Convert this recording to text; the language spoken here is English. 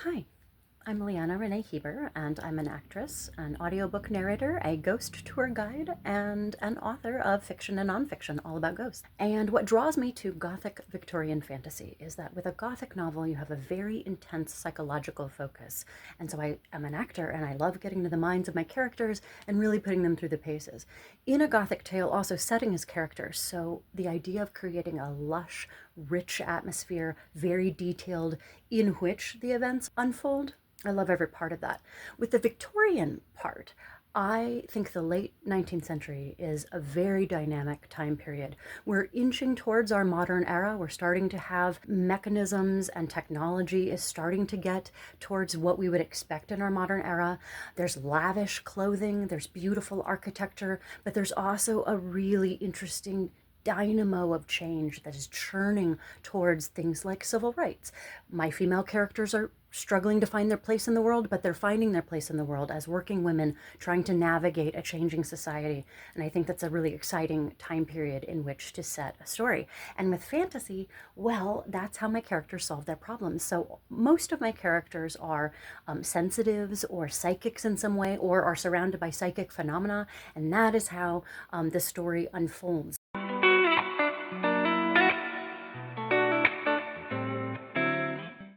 Hi, I'm Leanna Renee Hieber, and I'm an actress, an audiobook narrator, a ghost tour guide, and an author of fiction and nonfiction all about ghosts. And what draws me to Gothic Victorian fantasy is that with a Gothic novel, you have a very intense psychological focus. And so I am an actor, and I love getting to the minds of my characters and really putting them through the paces. In a Gothic tale, also setting is characters. So the idea of creating a lush, rich atmosphere, very detailed, in which the events unfold, I love every part of that. With the Victorian part, I think the late 19th century is a very dynamic time period. We're inching towards our modern era. We're starting to have mechanisms, and technology is starting to get towards what we would expect in our modern era. There's lavish clothing, there's beautiful architecture, but there's also a really interesting dynamo of change that is churning towards things like civil rights. My female characters are struggling to find their place in the world, but they're finding their place in the world as working women trying to navigate a changing society. And I think that's a really exciting time period in which to set a story. And with fantasy, well, that's how my characters solve their problems. So most of my characters are sensitives or psychics in some way, or are surrounded by psychic phenomena, and that is how the story unfolds.